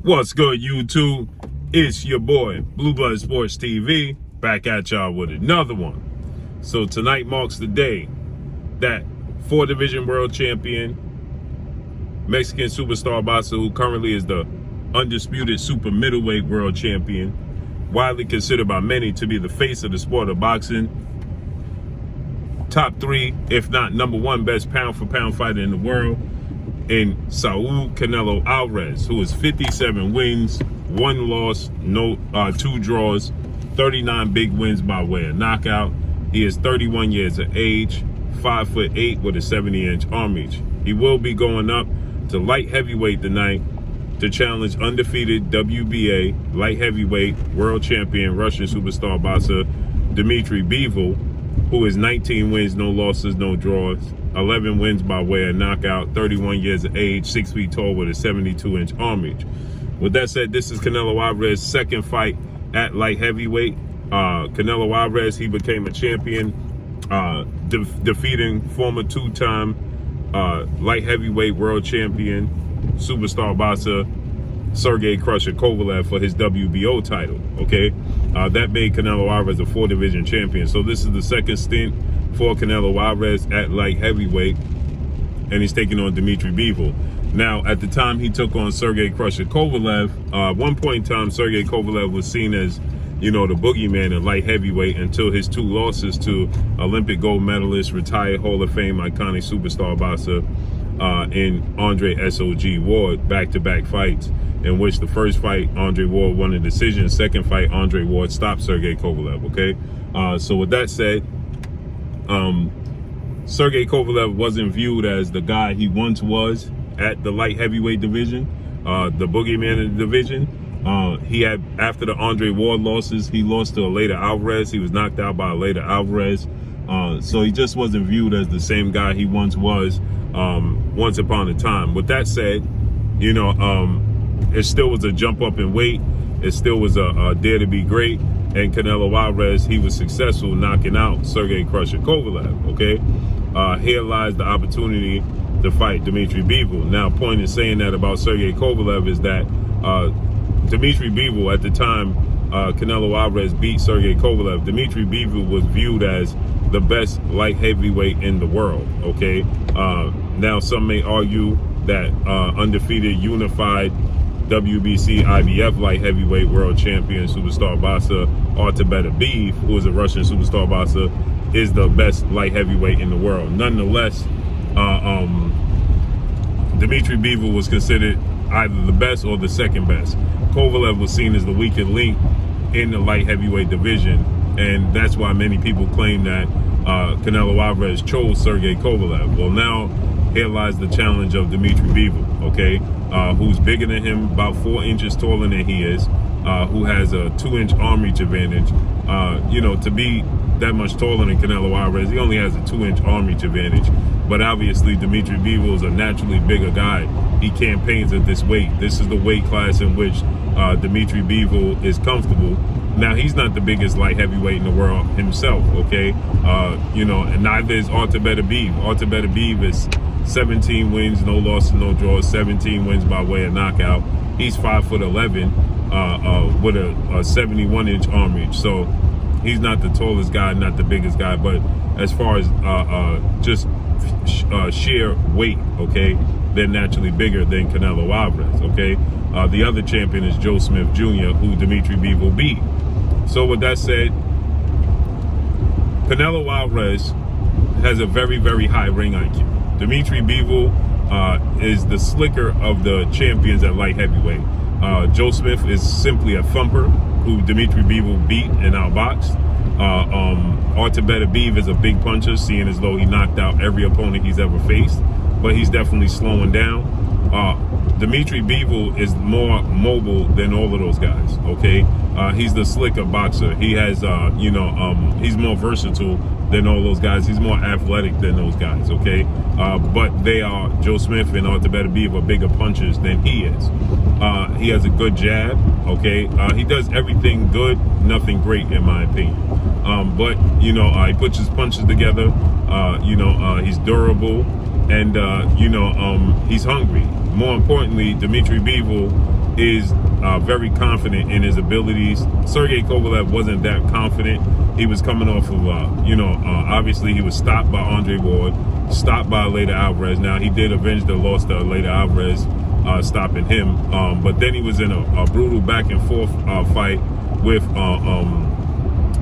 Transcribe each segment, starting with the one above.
What's good, YouTube? It's your boy, Blue Blood Sports TV, back at y'all with another one. So tonight marks the day that 4-division world champion, Mexican superstar boxer who currently is the undisputed super middleweight world champion, widely considered by many to be the face of the sport of boxing, top 3, if not number 1 best pound-for-pound fighter in the world, in Canelo Alvarez, who is 57 wins, 1 loss, 2 draws, 39 big wins by way of knockout. He is 31 years of age, 5'8" with a 70-inch arm reach. He will be going up to light heavyweight tonight to challenge undefeated WBA light heavyweight world champion Russian superstar boxer Dmitry Bivol, who is 19 wins, no losses, no draws, 11 wins by way of knockout, 31 years of age, 6 feet tall with a 72-inch arm reach. With that said, this is Canelo Alvarez's second fight at light heavyweight. Canelo Alvarez, he became a champion, defeating former 2-time light heavyweight world champion, superstar boxer Sergey Crusher Kovalev for his WBO title, okay? That made Canelo Alvarez a 4-division champion. So this is the second stint for Canelo Alvarez at light heavyweight, and he's taking on Dmitry Bivol. Now, at the time he took on Sergey Crusher Kovalev, at one point in time, Sergey Kovalev was seen as, you know, the boogeyman in light heavyweight until his 2 losses to Olympic gold medalist, retired Hall of Fame iconic superstar boxer in Andre S.O.G. Ward, back-to-back fights, in which the first fight, Andre Ward won a decision. Second fight, Andre Ward stopped Sergey Kovalev, okay? So with that said, Sergey Kovalev wasn't viewed as the guy he once was at the light heavyweight division, the boogeyman in the division. He had, after the Andre Ward losses, he lost to a later Alvarez. He was knocked out by a later Alvarez. So he just wasn't viewed as the same guy he once was once upon a time. With that said, you know, it still was a jump up in weight. It still was a dare to be great. And Canelo Alvarez, he was successful knocking out Sergey Crusher Kovalev, okay? Here lies the opportunity to fight Dmitry Bivol. Now, point in saying that about Sergey Kovalev is that Dmitry Bivol, at the time Canelo Alvarez beat Sergey Kovalev, Dmitry Bivol was viewed as the best light heavyweight in the world, okay? Now, some may argue that undefeated, unified WBC IBF light heavyweight world champion superstar boxer Dmitry Bivol, who is a Russian superstar boxer, is the best light heavyweight in the world. Nonetheless, Dmitry Bivol was considered either the best or the second best. Kovalev was seen as the weaker link in the light heavyweight division, and that's why many people claim that Canelo Alvarez chose Sergey Kovalev. Well, now here lies the challenge of Dmitry Bivol, okay, who's bigger than him, about 4 inches taller than he is, who has a 2-inch arm reach advantage. You know, to be that much taller than Canelo Alvarez, he only has a 2-inch arm reach advantage. But obviously, Dmitry Bivol is a naturally bigger guy. He campaigns at this weight. This is the weight class in which Dmitry Bivol is comfortable. Now, he's not the biggest light heavyweight in the world himself, okay? You know, and neither is Dmitry Bivol. Dmitry Bivol is 17 wins, no losses, no draws, 17 wins by way of knockout. He's 5'11", with a 71-inch arm reach. So he's not the tallest guy, not the biggest guy, but as far as just sheer weight, okay, they're naturally bigger than Canelo Alvarez, okay? The other champion is Joe Smith Jr., who Dmitry Bivol beat. So with that said, Canelo Alvarez has a very, very high ring IQ. Dmitry Bivol is the slicker of the champions at light heavyweight. Joe Smith is simply a thumper who Dmitry Bivol beat and outboxed. Dmitry Bivol is a big puncher, seeing as though he knocked out every opponent he's ever faced, but he's definitely slowing down. Dmitry Bivol is more mobile than all of those guys, okay? He's the slicker boxer. He has, you know, he's more versatile than all those guys. He's more athletic than those guys, okay? But they are, Joe Smith and Dmitry Bivol, are bigger punchers than he is. He has a good jab, okay? He does everything good, nothing great, in my opinion. But, you know, he puts his punches together. You know, he's durable, and, you know, he's hungry. more importantly, Dmitry Bivol is very confident in his abilities. Sergey Kovalev wasn't that confident. He was coming off of, obviously he was stopped by Andre Ward, stopped by Later Alvarez. Now, he did avenge the loss to Later Alvarez, stopping him. But then he was in a brutal back and forth fight with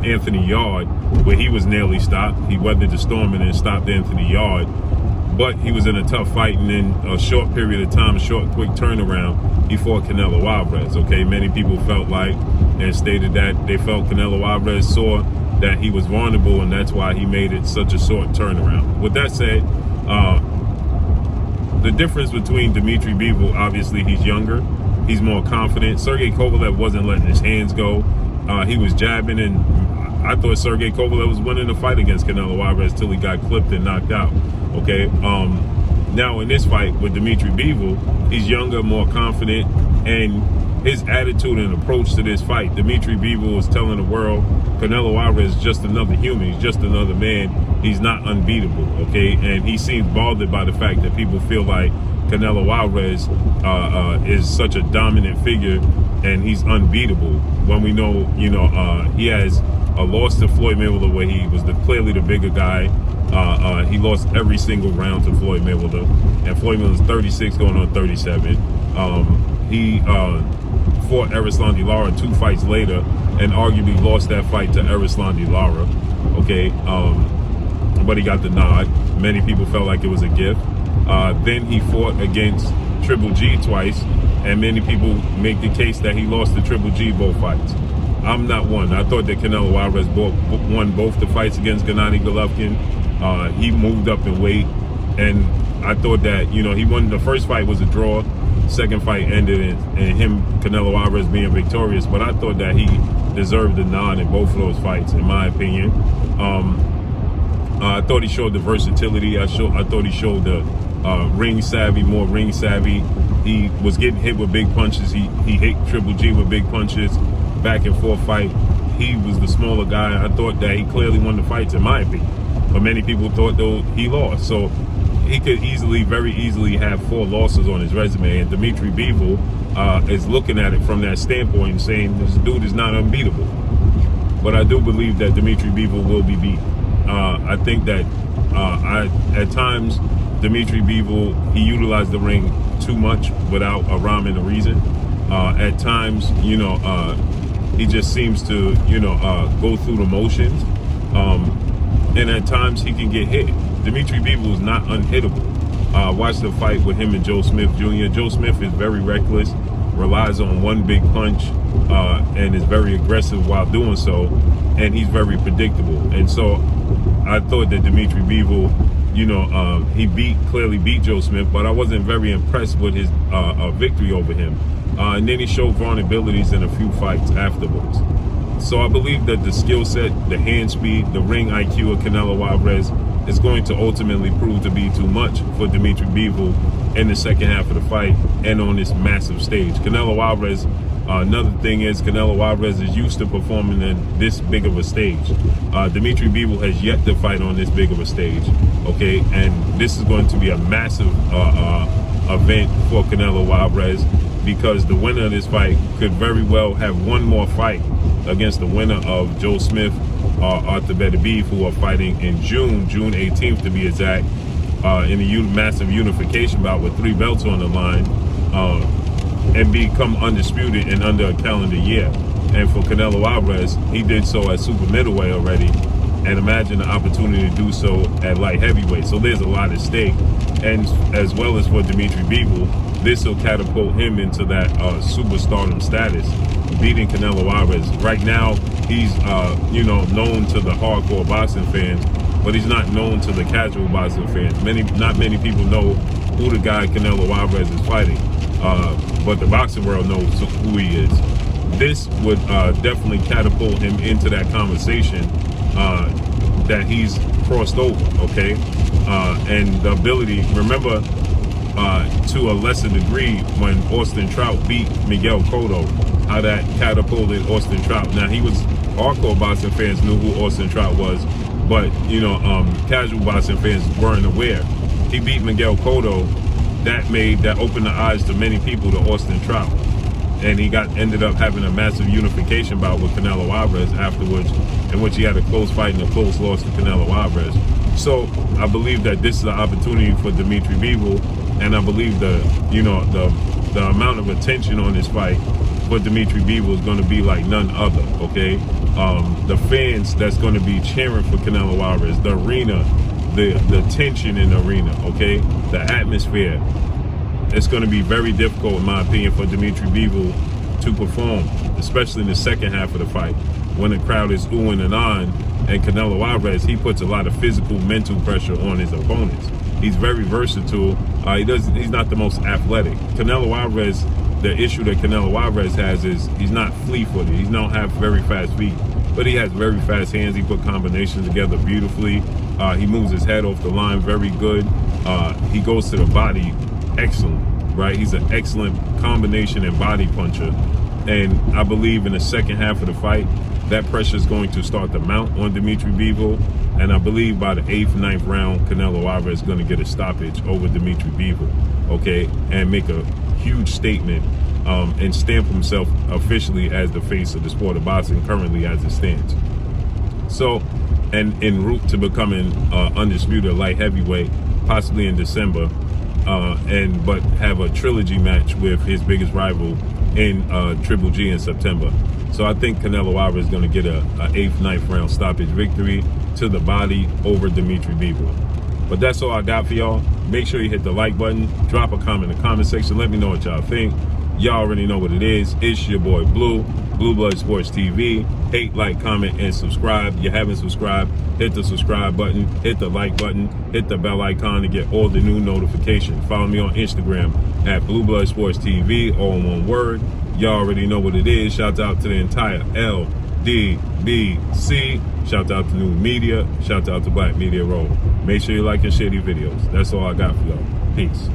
Anthony Yard, where he was nearly stopped. He weathered the storm and then stopped Anthony Yard. But he was in a tough fight, and in a short period of time, a short, quick turnaround, he fought Canelo Alvarez, okay? Many people felt like and stated that they felt Canelo Alvarez saw that he was vulnerable, and that's why he made it such a short turnaround. With that said, the difference between Dmitry Bivol, obviously he's younger, he's more confident. Sergey Kovalev wasn't letting his hands go. He was jabbing, and I thought Sergey Kovalev was winning the fight against Canelo Alvarez till he got clipped and knocked out. Okay. Now in this fight with Dmitry Bivol, he's younger, more confident, and his attitude and approach to this fight, Dmitry Bivol is telling the world Canelo Alvarez is just another human. He's just another man. He's not unbeatable. Okay, and he seems bothered by the fact that people feel like Canelo Alvarez is such a dominant figure and he's unbeatable. When we know, he has a loss to Floyd Mayweather where he was clearly the bigger guy. He lost every single round to Floyd Mayweather, and Floyd Mayweather's 36 going on 37. He fought Erislandy Lara 2 fights later and arguably lost that fight to Erislandy Lara. Okay, but he got the nod. Many people felt like it was a gift. Then he fought against Triple G twice, and many people make the case that he lost to Triple G both fights. I'm not one. I thought that Canelo Alvarez won both the fights against Gennady Golovkin. He moved up in weight, and I thought that, he won. The first fight was a draw. Second fight ended in him, Canelo Alvarez, being victorious. But I thought that he deserved the nod in both of those fights, in my opinion. I thought he showed the versatility. I thought he showed the ring savvy, more ring savvy. He was getting hit with big punches. He hit Triple G with big punches. Back and forth fight. He was the smaller guy. I thought that he clearly won the fights, in my opinion. But many people thought, though, he lost. So he could very easily have 4 losses on his resume. And Dmitry Bivol is looking at it from that standpoint and saying this dude is not unbeatable. But I do believe that Dmitry Bivol will be beat. I think that at times, Dmitry Bivol, he utilized the ring too much without a rhyme and a reason. At times, he just seems to, go through the motions. And at times he can get hit. Dmitry Bivol is not unhittable. Watch the fight with him and Joe Smith Jr. Joe Smith is very reckless, relies on one big punch, and is very aggressive while doing so. And he's very predictable. And so I thought that Dmitry Bivol, he clearly beat Joe Smith, but I wasn't very impressed with his victory over him. And then he showed vulnerabilities in a few fights afterwards. So I believe that the skill set, the hand speed, the ring IQ of Canelo Alvarez is going to ultimately prove to be too much for Dmitry Bivol in the second half of the fight and on this massive stage. Canelo Alvarez, another thing is Canelo Alvarez is used to performing in this big of a stage. Dmitry Bivol has yet to fight on this big of a stage, okay? And this is going to be a massive event for Canelo Alvarez, because the winner of this fight could very well have one more fight against the winner of Joe Smith or Arthur Beterbiev, who are fighting in June 18th to be exact, in a massive unification bout with 3 belts on the line, and become undisputed in under a calendar year. And for Canelo Alvarez, he did so at super middleweight already, and imagine the opportunity to do so at light heavyweight. So there's a lot at stake. And as well as for Dmitry Bivol, this will catapult him into that superstardom status, beating Canelo Alvarez. Right now, he's known to the hardcore boxing fans, but he's not known to the casual boxing fans. Not many people know who the guy Canelo Alvarez is fighting, but the boxing world knows who he is. This would definitely catapult him into that conversation that he's crossed over, okay? And the ability, remember, to a lesser degree, when Austin Trout beat Miguel Cotto, how that catapulted Austin Trout. Now, hardcore boxing fans knew who Austin Trout was, but, casual boxing fans weren't aware. He beat Miguel Cotto that opened the eyes to many people to Austin Trout. And he ended up having a massive unification bout with Canelo Alvarez afterwards, in which he had a close fight and a close loss to Canelo Alvarez. So I believe that this is an opportunity for Dmitry Bivol, and I believe the amount of attention on this fight for Dmitry Bivol is going to be like none other. Okay, the fans that's going to be cheering for Canelo Alvarez, the arena, the tension in the arena. Okay, the atmosphere. It's going to be very difficult, in my opinion, for Dmitry Bivol to perform, especially in the second half of the fight, when the crowd is oohing and ahhing. And Canelo Alvarez, he puts a lot of physical, mental pressure on his opponents. He's very versatile. He's not the most athletic. Canelo Alvarez, the issue that Canelo Alvarez has is he's not fleet-footed. He don't have very fast feet, but he has very fast hands. He put combinations together beautifully. He moves his head off the line very good. He goes to the body excellent, right? He's an excellent combination and body puncher. And I believe in the second half of the fight, that pressure is going to start to mount on Dmitry Bivol. And I believe by the 8th, 9th round, Canelo Alvarez is going to get a stoppage over Dmitry Bivol, okay? And make a huge statement and stamp himself officially as the face of the sport of boxing currently as it stands. So, and en route to becoming undisputed light heavyweight, possibly in December, but have a trilogy match with his biggest rival in Triple G in September. So I think Canelo Alvarez is going to get a 8th, 9th round stoppage victory to the body over Dmitry Bivol. But that's all I got for y'all. Make sure you hit the like button, drop a comment in the comment section, let me know what y'all think. Y'all already know what it is. It's your boy Blue, Blue Blood Sports TV. Hate, like, comment, and subscribe. You haven't subscribed, hit the subscribe button, hit the like button, hit the bell icon to get all the new notifications. Follow me on Instagram at Blue Blood Sports TV, all in one word. Y'all already know what it is. Shout out to the entire LDBC. Shout out to New Media. Shout out to Black Media Roll. Make sure you like and share these videos. That's all I got for y'all. Peace.